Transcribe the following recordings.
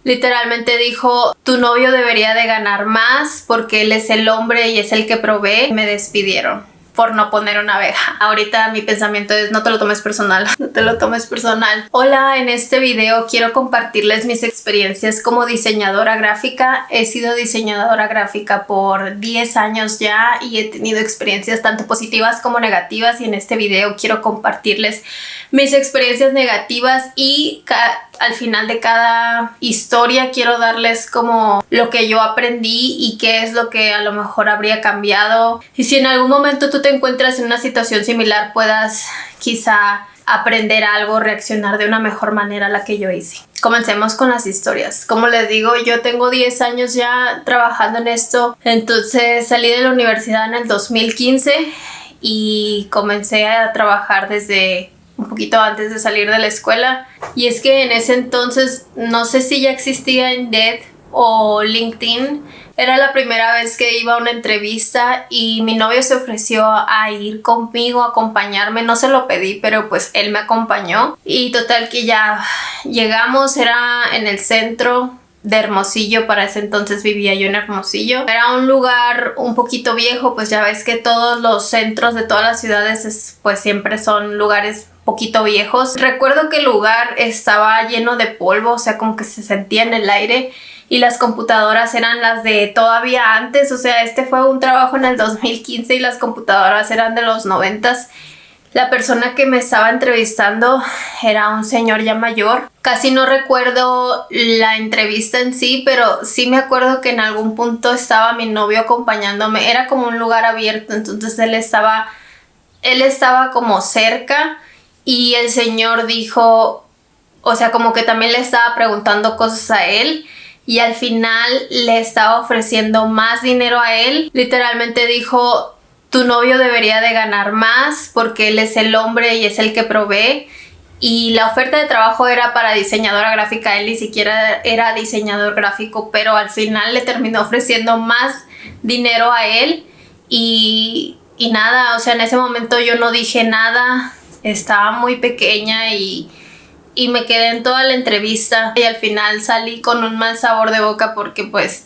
Literalmente dijo, tu novio debería de ganar más porque él es el hombre y es el que provee. Me despidieron por no poner una abeja. Ahorita mi pensamiento es, no te lo tomes personal, no te lo tomes personal. Hola, en este video quiero compartirles mis experiencias como diseñadora gráfica. He sido diseñadora gráfica por 10 años ya y he tenido experiencias tanto positivas como negativas, y en este video quiero compartirles mis experiencias negativas y al final de cada historia quiero darles como lo que yo aprendí y qué es lo que a lo mejor habría cambiado. Y si en algún momento tú te encuentras en una situación similar, puedas quizá aprender algo, reaccionar de una mejor manera a la que yo hice. Comencemos con las historias. Como les digo, yo tengo 10 años ya trabajando en esto. Entonces salí de la universidad en el 2015 y comencé a trabajar desde un poquito antes de salir de la escuela. Y es que en ese entonces, no sé si ya existía Indeed o LinkedIn, era la primera vez que iba a una entrevista y mi novio se ofreció a ir conmigo, a acompañarme. No se lo pedí, pero pues él me acompañó. Y total que ya llegamos, era en el centro de Hermosillo. Para ese entonces vivía yo en Hermosillo. Era un lugar un poquito viejo, pues ya ves que todos los centros de todas las ciudades pues siempre son lugares poquito viejos. Recuerdo que el lugar estaba lleno de polvo, o sea, como que se sentía en el aire, y las computadoras eran las de todavía antes. O sea, este fue un trabajo en el 2015 y las computadoras eran de los 90s. La persona que me estaba entrevistando era un señor ya mayor. Casi no recuerdo la entrevista en sí, pero sí me acuerdo que en algún punto estaba mi novio acompañándome. Era como un lugar abierto, entonces él estaba como cerca, y el señor dijo, o sea, como que también le estaba preguntando cosas a él, y al final le estaba ofreciendo más dinero a él. Literalmente dijo, tu novio debería de ganar más porque él es el hombre y es el que provee. Y la oferta de trabajo era para diseñadora gráfica. Él ni siquiera era diseñador gráfico, pero al final le terminó ofreciendo más dinero a él. Y nada, o sea, en ese momento yo no dije nada. Estaba muy pequeña y me quedé en toda la entrevista. Y al final salí con un mal sabor de boca porque pues,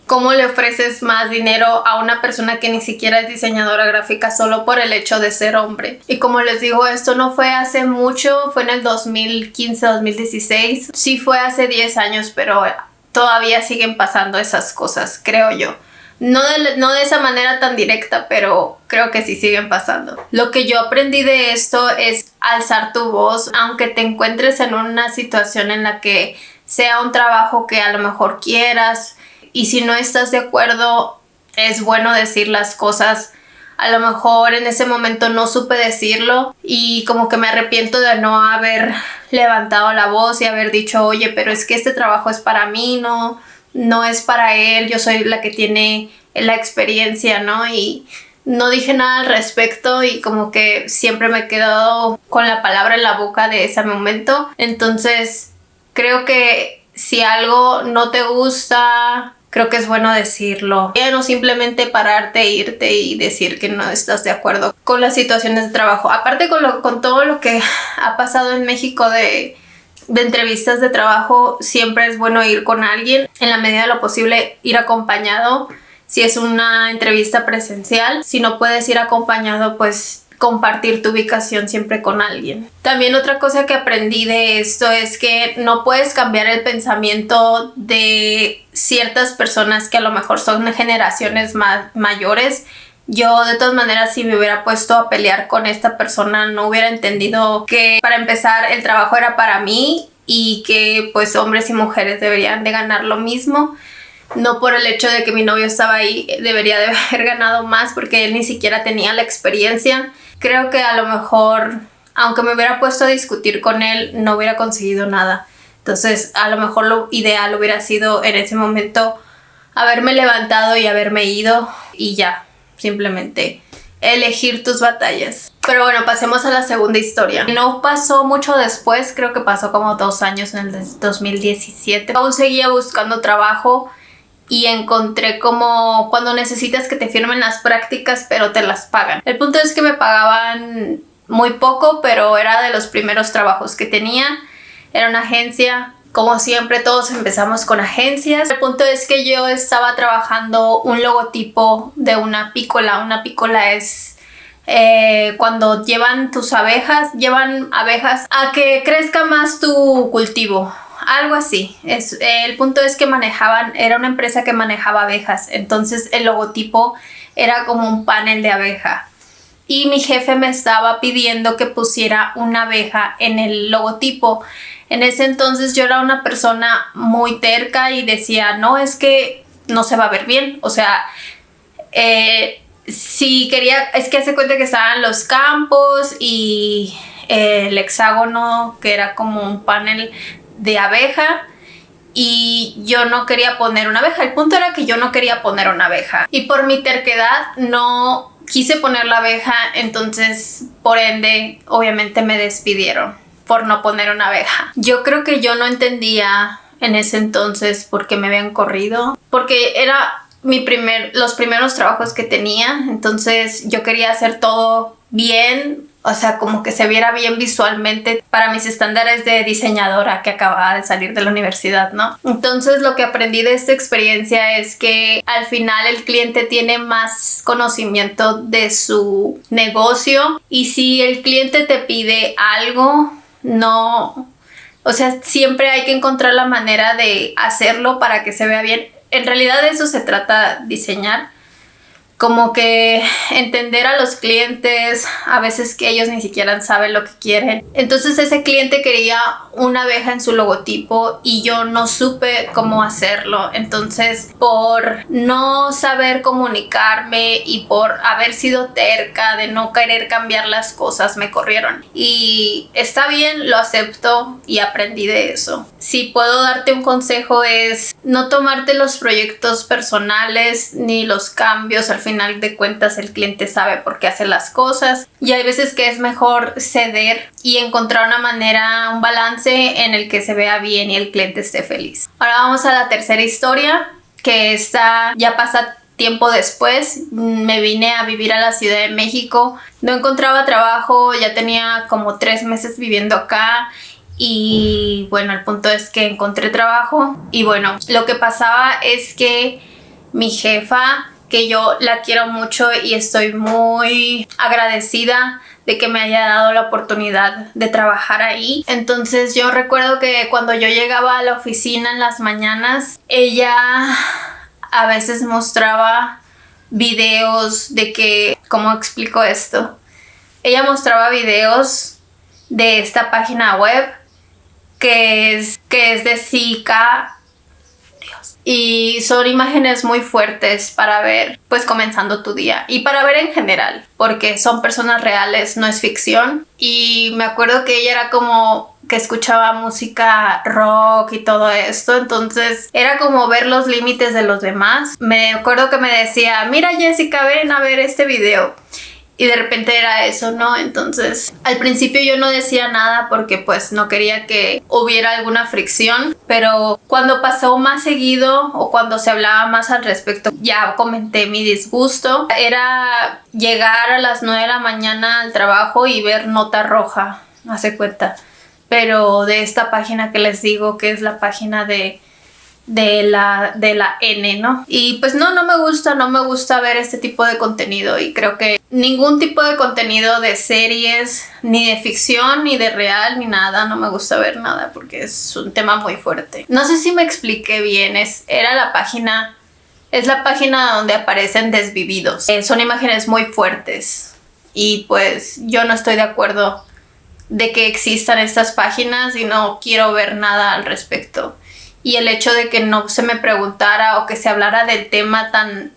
¿cómo le ofreces más dinero a una persona que ni siquiera es diseñadora gráfica solo por el hecho de ser hombre? Y como les digo, esto no fue hace mucho, fue en el 2015, 2016. Sí fue hace 10 años, pero todavía siguen pasando esas cosas, creo yo. No de esa manera tan directa, pero creo que sí siguen pasando. Lo que yo aprendí de esto es alzar tu voz, aunque te encuentres en una situación en la que sea un trabajo que a lo mejor quieras. Y si no estás de acuerdo, es bueno decir las cosas. A lo mejor en ese momento no supe decirlo y como que me arrepiento de no haber levantado la voz y haber dicho, oye, pero es que este trabajo es para mí, no es para él, yo soy la que tiene la experiencia, ¿no? Y no dije nada al respecto y como que siempre me he quedado con la palabra en la boca de ese momento. Entonces creo que si algo no te gusta, creo que es bueno decirlo. Ya no simplemente pararte, irte y decir que no estás de acuerdo con las situaciones de trabajo. Aparte con todo lo que ha pasado en México de entrevistas de trabajo, siempre es bueno ir con alguien. En la medida de lo posible, ir acompañado si es una entrevista presencial. Si no puedes ir acompañado, pues compartir tu ubicación siempre con alguien. También otra cosa que aprendí de esto es que no puedes cambiar el pensamiento de ciertas personas que a lo mejor son de generaciones mayores. Yo de todas maneras, si me hubiera puesto a pelear con esta persona, no hubiera entendido que para empezar el trabajo era para mí y que pues hombres y mujeres deberían de ganar lo mismo. No por el hecho de que mi novio estaba ahí, debería de haber ganado más porque él ni siquiera tenía la experiencia. Creo que a lo mejor, aunque me hubiera puesto a discutir con él, no hubiera conseguido nada. Entonces, a lo mejor lo ideal hubiera sido en ese momento haberme levantado y haberme ido y ya, simplemente elegir tus batallas. Pero bueno, pasemos a la segunda historia. No pasó mucho después, creo que pasó como 2 años, en el 2017. Aún seguía buscando trabajo y encontré como cuando necesitas que te firmen las prácticas pero te las pagan. El punto es que me pagaban muy poco, pero era de los primeros trabajos que tenía. Era una agencia Como siempre, todos empezamos con agencias. El punto es que yo estaba trabajando un logotipo de una pícola. Una pícola es cuando llevan abejas a que crezca más tu cultivo. Algo así. El punto es que era una empresa que manejaba abejas. Entonces el logotipo era como un panel de abeja. Y mi jefe me estaba pidiendo que pusiera una abeja en el logotipo. En ese entonces yo era una persona muy terca y decía, no, es que no se va a ver bien. O sea, si quería, es que hace cuenta que estaban los campos y el hexágono, que era como un panel de abeja, y yo no quería poner una abeja. El punto era que yo no quería poner una abeja. Y por mi terquedad no quise poner la abeja, entonces por ende obviamente me despidieron por no poner una abeja. Yo creo que yo no entendía en ese entonces por qué me habían corrido, porque era los primeros trabajos que tenía, entonces yo quería hacer todo bien, o sea, como que se viera bien visualmente para mis estándares de diseñadora que acababa de salir de la universidad, ¿no? Entonces lo que aprendí de esta experiencia es que al final el cliente tiene más conocimiento de su negocio, y si el cliente te pide algo, no, o sea, siempre hay que encontrar la manera de hacerlo para que se vea bien. En realidad de eso se trata diseñar, como que entender a los clientes, a veces que ellos ni siquiera saben lo que quieren. Entonces ese cliente quería una abeja en su logotipo y yo no supe cómo hacerlo. Entonces, por no saber comunicarme y por haber sido terca de no querer cambiar las cosas, me corrieron. Y está bien, lo acepto y aprendí de eso. Si puedo darte un consejo es no tomarte los proyectos personales ni los cambios. Al final de cuentas el cliente sabe por qué hace las cosas, y hay veces que es mejor ceder y encontrar una manera, un balance en el que se vea bien y el cliente esté feliz. Ahora vamos a la tercera historia, que ya pasa tiempo después. Me vine a vivir a la Ciudad de México, no encontraba trabajo, ya tenía como 3 meses viviendo acá. Y bueno, el punto es que encontré trabajo, y bueno, lo que pasaba es que mi jefa, que yo la quiero mucho y estoy muy agradecida de que me haya dado la oportunidad de trabajar ahí. Entonces yo recuerdo que cuando yo llegaba a la oficina en las mañanas, ella a veces mostraba videos de que, ¿cómo explico esto? Ella mostraba videos de esta página web que es de Zika. Y son imágenes muy fuertes para ver, pues comenzando tu día, y para ver en general, porque son personas reales, no es ficción. Y me acuerdo que ella era como que escuchaba música rock y todo esto, entonces era como ver los límites de los demás. Me acuerdo que me decía, mira Jessica, ven a ver este video. Y de repente era eso, ¿no? Entonces, al principio yo no decía nada porque pues no quería que hubiera alguna fricción, pero cuando pasó más seguido o cuando se hablaba más al respecto, ya comenté mi disgusto. Era llegar a las 9 de la mañana al trabajo y ver nota roja, hace cuenta. Pero de esta página que les digo, que es la página de la N, ¿no? Y pues no me gusta ver este tipo de contenido, y creo que ningún tipo de contenido de series, ni de ficción, ni de real, ni nada, no me gusta ver nada porque es un tema muy fuerte. No sé si me expliqué bien, es la página donde aparecen desvividos. Son imágenes muy fuertes y pues yo no estoy de acuerdo de que existan estas páginas y no quiero ver nada al respecto. Y el hecho de que no se me preguntara o que se hablara del tema tan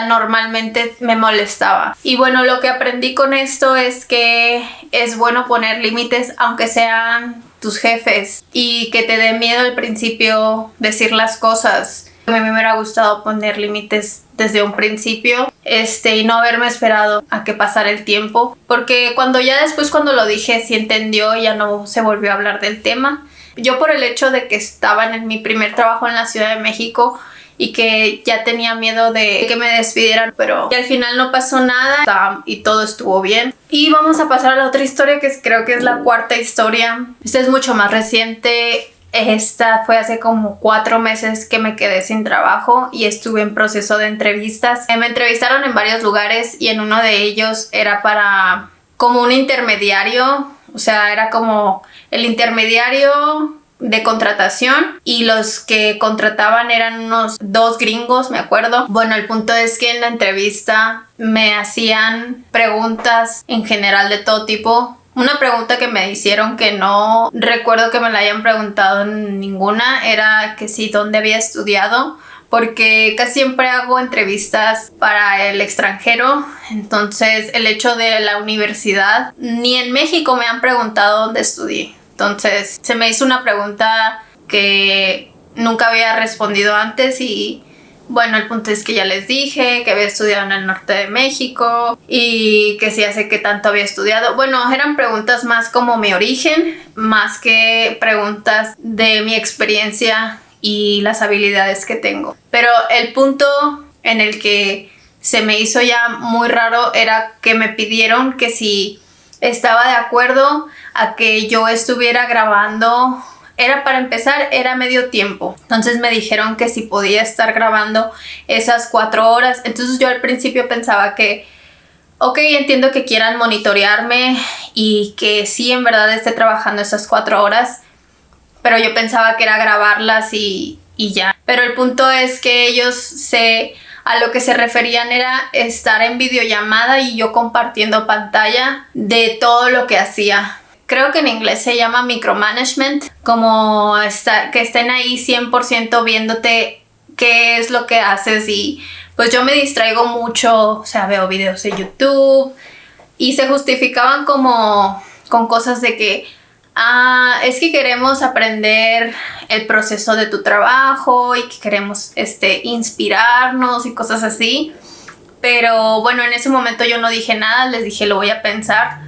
normalmente me molestaba. Y bueno, lo que aprendí con esto es que es bueno poner límites, aunque sean tus jefes, y que te dé miedo al principio decir las cosas. A mí me hubiera gustado poner límites desde un principio, y no haberme esperado a que pasara el tiempo, porque cuando lo dije sí entendió y ya no se volvió a hablar del tema. Yo, por el hecho de que estaba en mi primer trabajo en la Ciudad de México y que ya tenía miedo de que me despidieran, pero al final no pasó nada y todo estuvo bien. Y vamos a pasar a la otra historia, que creo que es la cuarta historia. Esta es mucho más reciente. Esta fue hace como 4 meses que me quedé sin trabajo y estuve en proceso de entrevistas. Me entrevistaron en varios lugares y en uno de ellos era para como un intermediario, o sea, era como el intermediario de contratación y los que contrataban eran unos 2 gringos, me acuerdo. Bueno, el punto es que en la entrevista me hacían preguntas en general de todo tipo. Una pregunta que me hicieron que no recuerdo que me la hayan preguntado en ninguna era que sí, dónde había estudiado, porque casi siempre hago entrevistas para el extranjero. Entonces el hecho de la universidad, ni en México me han preguntado dónde estudié. Entonces se me hizo una pregunta que nunca había respondido antes y bueno, el punto es que ya les dije que había estudiado en el norte de México y que sí hace que tanto había estudiado. Bueno, eran preguntas más como mi origen, más que preguntas de mi experiencia y las habilidades que tengo. Pero el punto en el que se me hizo ya muy raro era que me pidieron que si estaba de acuerdo a que yo estuviera grabando. Era para empezar, era medio tiempo. Entonces me dijeron que si podía estar grabando esas 4 horas. Entonces yo al principio pensaba que, ok, entiendo que quieran monitorearme y que sí, en verdad esté trabajando esas 4 horas. Pero yo pensaba que era grabarlas y ya. Pero el punto es que ellos a lo que se referían era estar en videollamada y yo compartiendo pantalla de todo lo que hacía. Creo que en inglés se llama micromanagement, como que estén ahí 100% viéndote qué es lo que haces y pues yo me distraigo mucho, o sea, veo videos de YouTube y se justificaban como con cosas de que es que queremos aprender el proceso de tu trabajo y que queremos inspirarnos y cosas así. Pero bueno, en ese momento yo no dije nada, les dije lo voy a pensar.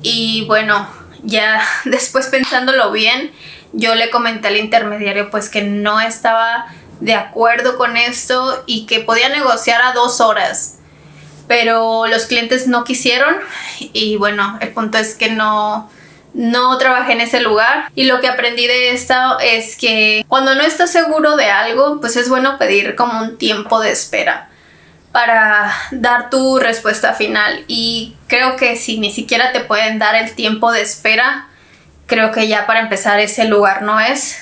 Y bueno, ya después pensándolo bien, yo le comenté al intermediario pues que no estaba de acuerdo con esto y que podía negociar a 2 horas. Pero los clientes no quisieron y bueno, el punto es que no trabajé en ese lugar. Y lo que aprendí de esto es que cuando no estás seguro de algo, pues es bueno pedir como un tiempo de espera para dar tu respuesta final. Y creo que si ni siquiera te pueden dar el tiempo de espera, creo que ya para empezar ese lugar no es.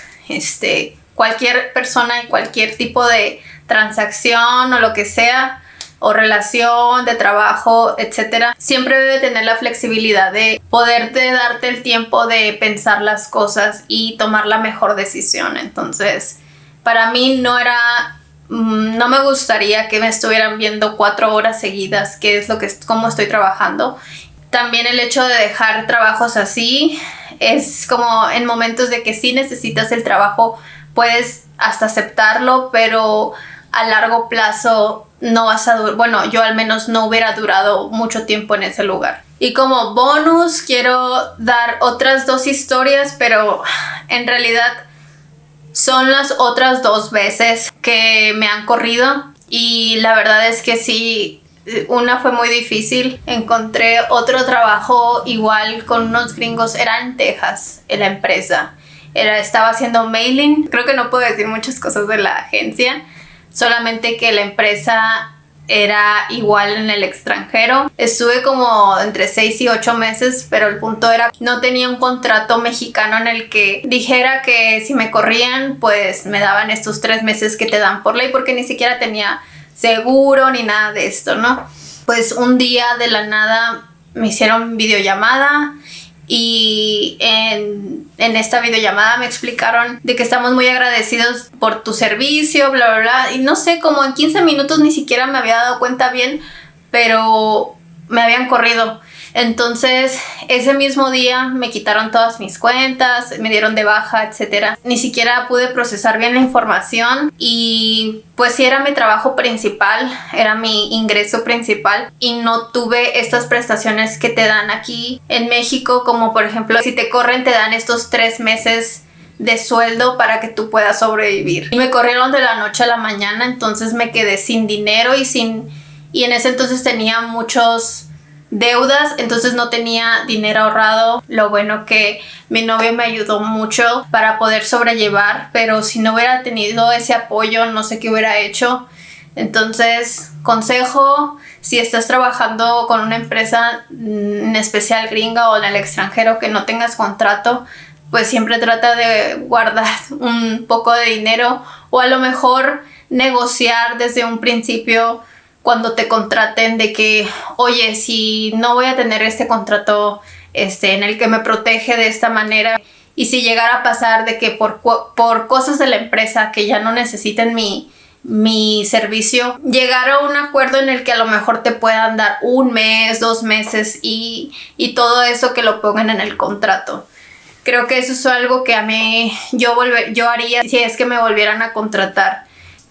Cualquier persona en cualquier tipo de transacción o lo que sea, o relación de trabajo, etcétera, siempre debe tener la flexibilidad de poderte darte el tiempo de pensar las cosas y tomar la mejor decisión. Entonces, para mí no me gustaría que me estuvieran viendo 4 horas seguidas, que es cómo estoy trabajando. También el hecho de dejar trabajos así es como en momentos de que sí necesitas el trabajo, puedes hasta aceptarlo, pero a largo plazo no vas a durar. Bueno, yo al menos no hubiera durado mucho tiempo en ese lugar. Y como bonus quiero dar otras 2 historias, pero en realidad son las otras 2 veces que me han corrido y la verdad es que sí, una fue muy difícil. Encontré otro trabajo igual con unos gringos, era en Texas, en la empresa. Estaba haciendo mailing, creo que no puedo decir muchas cosas de la agencia, solamente que la empresa era igual en el extranjero. Estuve como entre 6 y 8 meses, pero el punto era no tenía un contrato mexicano en el que dijera que si me corrían pues me daban estos 3 meses que te dan por ley, porque ni siquiera tenía seguro ni nada de esto, ¿no? Pues un día de la nada me hicieron videollamada y en esta videollamada me explicaron de que estamos muy agradecidos por tu servicio, bla, bla, bla. Y no sé, como en 15 minutos ni siquiera me había dado cuenta bien, pero me habían corrido. Entonces, ese mismo día me quitaron todas mis cuentas, me dieron de baja, etc. Ni siquiera pude procesar bien la información y pues sí era mi trabajo principal, era mi ingreso principal y no tuve estas prestaciones que te dan aquí en México, como por ejemplo si te corren te dan estos 3 meses de sueldo para que tú puedas sobrevivir. Y me corrieron de la noche a la mañana, entonces me quedé sin dinero y en ese entonces tenía muchos deudas, entonces no tenía dinero ahorrado. Lo bueno que mi novio me ayudó mucho para poder sobrellevar, pero si no hubiera tenido ese apoyo, no sé qué hubiera hecho. Entonces, consejo, si estás trabajando con una empresa, en especial gringa o en el extranjero, que no tengas contrato, pues siempre trata de guardar un poco de dinero, o a lo mejor negociar desde un principio cuando te contraten de que, oye, si no voy a tener este contrato en el que me protege de esta manera, y si llegara a pasar de que por cosas de la empresa que ya no necesiten mi servicio, llegar a un acuerdo en el que a lo mejor te puedan dar 1 mes, 2 meses y todo eso, que lo pongan en el contrato. Creo que eso es algo que a mí yo haría si es que me volvieran a contratar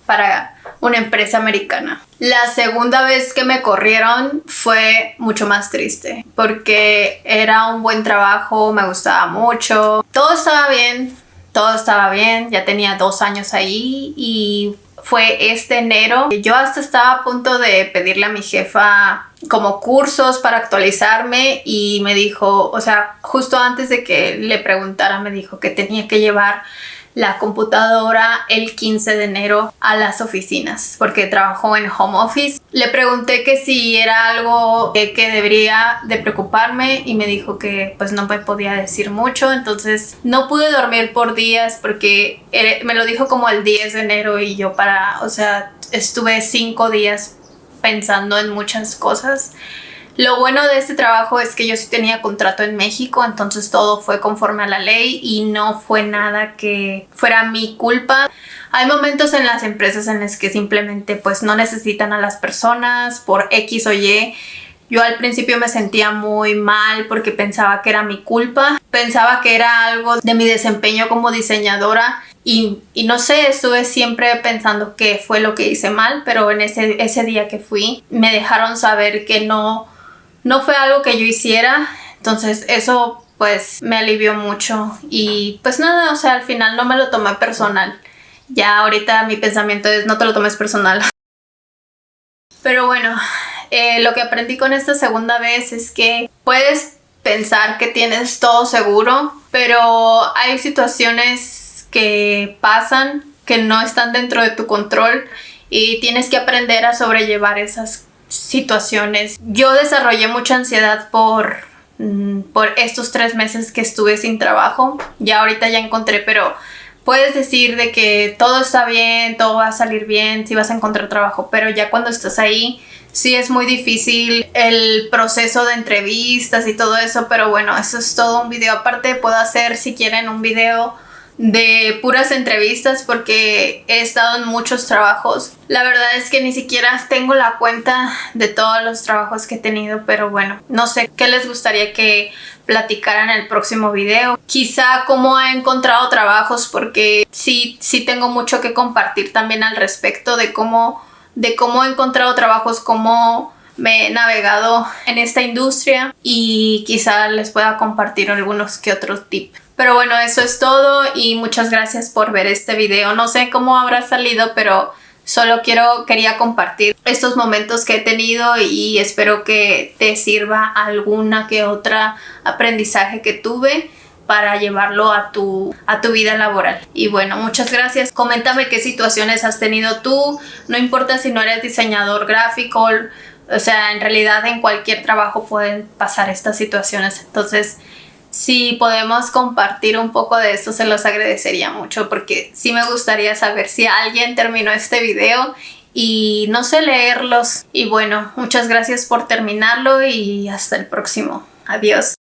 para una empresa americana. La segunda vez que me corrieron fue mucho más triste porque era un buen trabajo, me gustaba mucho, todo estaba bien, ya tenía 2 años ahí y fue este enero. Yo hasta estaba a punto de pedirle a mi jefa como cursos para actualizarme y me dijo, o sea, justo antes de que le preguntara, me dijo que tenía que llevar la computadora el 15 de enero a las oficinas porque trabajó en home office. Le pregunté que si era algo que debería de preocuparme y me dijo que pues no me podía decir mucho. Entonces no pude dormir por días porque me lo dijo como el 10 de enero y yo estuve 5 días pensando en muchas cosas. Lo bueno de este trabajo es que yo sí tenía contrato en México, entonces todo fue conforme a la ley y no fue nada que fuera mi culpa. Hay momentos en las empresas en las que simplemente pues no necesitan a las personas por X o Y. Yo al principio me sentía muy mal porque pensaba que era mi culpa, pensaba que era algo de mi desempeño como diseñadora y no sé, estuve siempre pensando que fue lo que hice mal, pero en ese día que fui me dejaron saber que no fue algo que yo hiciera, entonces eso pues me alivió mucho y pues nada, o sea, al final no me lo tomé personal. Ya ahorita mi pensamiento es no te lo tomes personal. Pero bueno, lo que aprendí con esta segunda vez es que puedes pensar que tienes todo seguro, pero hay situaciones que pasan que no están dentro de tu control y tienes que aprender a sobrellevar esas situaciones. Yo desarrollé mucha ansiedad por estos 3 meses que estuve sin trabajo. Ya ahorita ya encontré, pero puedes decir de que todo está bien, todo va a salir bien, si vas a encontrar trabajo, pero ya cuando estás ahí sí es muy difícil el proceso de entrevistas y todo eso. Pero bueno, eso es todo un video aparte. Puedo hacer, si quieren, un video de puras entrevistas porque he estado en muchos trabajos. La verdad es que ni siquiera tengo la cuenta de todos los trabajos que he tenido, pero bueno, no sé qué les gustaría que platicara en el próximo video. Quizá cómo he encontrado trabajos, porque sí tengo mucho que compartir también al respecto de cómo he encontrado trabajos, cómo me he navegado en esta industria y quizá les pueda compartir algunos que otros tips. Pero bueno, eso es todo y muchas gracias por ver este video. No sé cómo habrá salido, pero solo quería compartir estos momentos que he tenido y espero que te sirva alguna que otra aprendizaje que tuve para llevarlo a tu vida laboral. Y bueno, muchas gracias. Coméntame qué situaciones has tenido tú. No importa si no eres diseñador gráfico, o sea, en realidad en cualquier trabajo pueden pasar estas situaciones. Entonces, si podemos compartir un poco de esto, se los agradecería mucho porque sí me gustaría saber si alguien terminó este video y no sé leerlos. Y bueno, muchas gracias por terminarlo y hasta el próximo. Adiós.